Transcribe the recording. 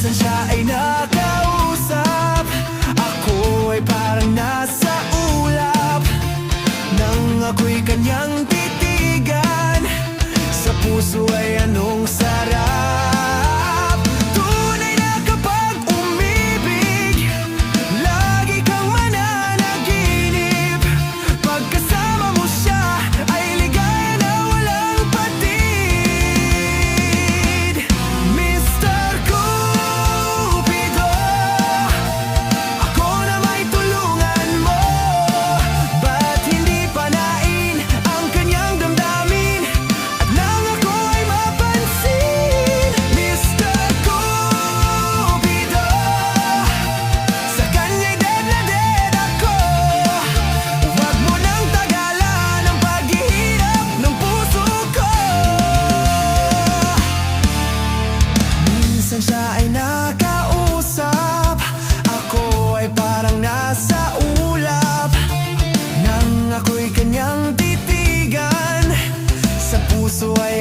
minsan siya ay nakausap. Ako ay parang nasa ulap nang ako'y kanyang titigan. Sa puso ay anong sarap. Tunay na kapag umibig, lagi kang mananaginip. Pagkasama mo siya ay ligaya na walang patid. Mr. Cupido, ako na may tulungan mo. Ba't hindi panain ang kanyang damdamin at nang ako ay mapansin? Mr. Cupido, sa kanya'y dead na dead ako. Huwag mo nang tagalan ang paghihirap ng puso ko. Minsan siya ay nakausap. Ako ay parang nasa ulap nang ako'y kanyang titigan. Sa puso ay